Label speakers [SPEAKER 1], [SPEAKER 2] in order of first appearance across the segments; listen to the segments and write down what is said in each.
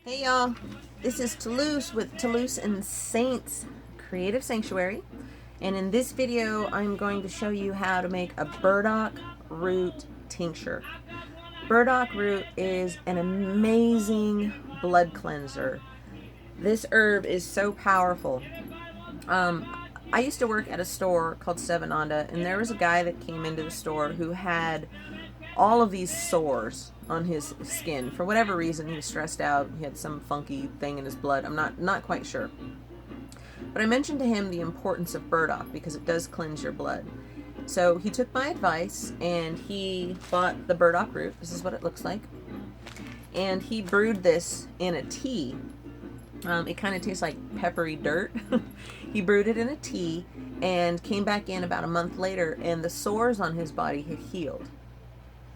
[SPEAKER 1] Hey y'all, this is Toulouse with Toulouse and Saints Creative Sanctuary, and in this video I'm going to show you how to make a burdock root tincture. Burdock root is an amazing blood cleanser. This herb is so powerful. I used to work at a store called Seven Onda, and there was a guy that came into the store who had all of these sores on his skin. For whatever reason, he was stressed out. He had some funky thing in his blood. I'm not quite sure. But I mentioned to him the importance of burdock because it does cleanse your blood. So he took my advice and he bought the burdock root. This is what it looks like. And he brewed this in a tea. It kind of tastes like peppery dirt. He brewed it in a tea and came back in about a month later, and the sores on his body had healed.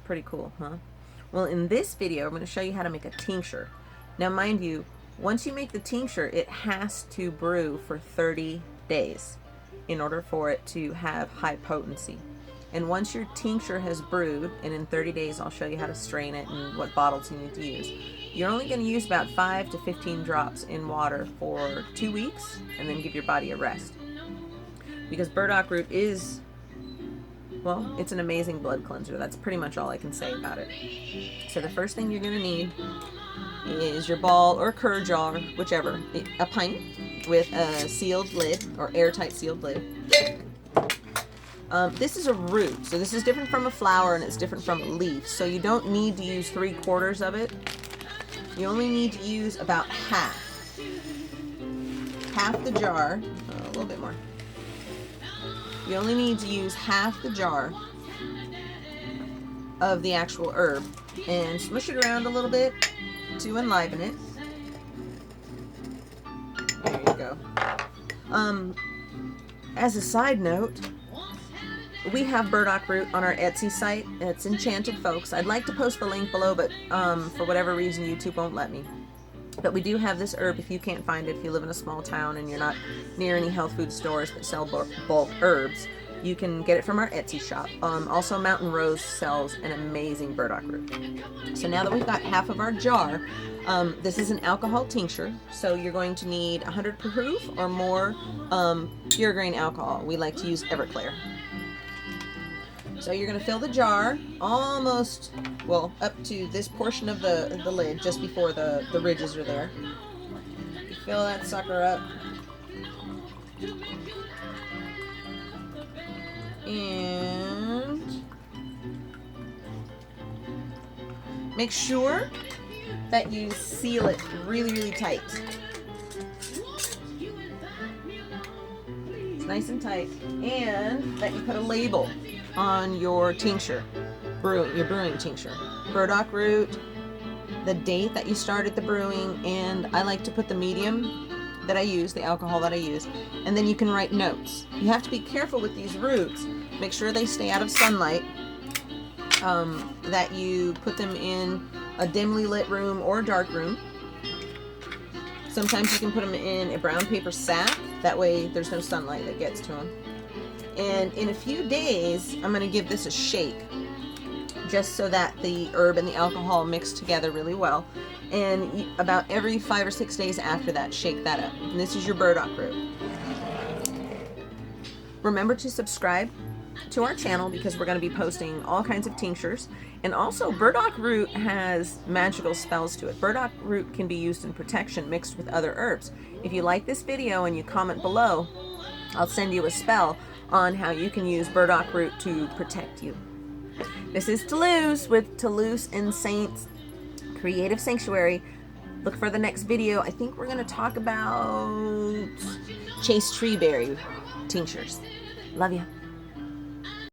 [SPEAKER 1] Pretty cool, huh? Well, in this video, I'm going to show you how to make a tincture. Now, mind you, once you make the tincture, it has to brew for 30 days in order for it to have high potency. And once your tincture has brewed, and in 30 days, I'll show you how to strain it and what bottles you need to use. You're only going to use about 5 to 15 drops in water for 2 weeks, and then give your body a rest. Because burdock root is, well, it's an amazing blood cleanser. That's pretty much all I can say about it. So the first thing you're going to need is your ball or cur jar, whichever, a pint with a sealed lid or airtight sealed lid. This is a root, so this is different from a flower and it's different from a leaf. So you don't need to use 3/4 of it. You only need to use about half the jar, a little bit more. You only need to use half the jar of the actual herb and smush it around a little bit to enliven it. There you go. As a side note, we have burdock root on our Etsy site. It's Enchanted Folks. I'd like to post the link below, but for whatever reason YouTube won't let me. But we do have this herb if you can't find it. If you live in a small town and you're not near any health food stores that sell bulk herbs, you can get it from our Etsy shop. Also, Mountain Rose sells an amazing burdock root. So now that we've got half of our jar, this is an alcohol tincture. So you're going to need 100 proof or more pure grain alcohol. We like to use Everclear. So you're going to fill the jar almost, well, up to this portion of the lid, just before the ridges are there. You fill that sucker up. And make sure that you seal it really, really tight. It's nice and tight. And that you put a label on your tincture, your brewing tincture. Burdock root, the date that you started the brewing, and I like to put the medium that I use, the alcohol that I use, and then you can write notes. You have to be careful with these roots. Make sure they stay out of sunlight, that you put them in a dimly lit room or a dark room. Sometimes you can put them in a brown paper sack. That way there's no sunlight that gets to them. And in a few days, I'm going to give this a shake, just so that the herb and the alcohol mix together really well. And about every 5 or 6 days after that, shake that up. And this is your burdock root. Remember to subscribe to our channel because we're going to be posting all kinds of tinctures. And also, burdock root has magical spells to it. Burdock root can be used in protection mixed with other herbs. If you like this video and you comment below, I'll send you a spell on how you can use burdock root to protect you. This is Toulouse with Toulouse and Saints Creative Sanctuary. Look for the next video. I think we're going to talk about chase treeberry tinctures. Love you.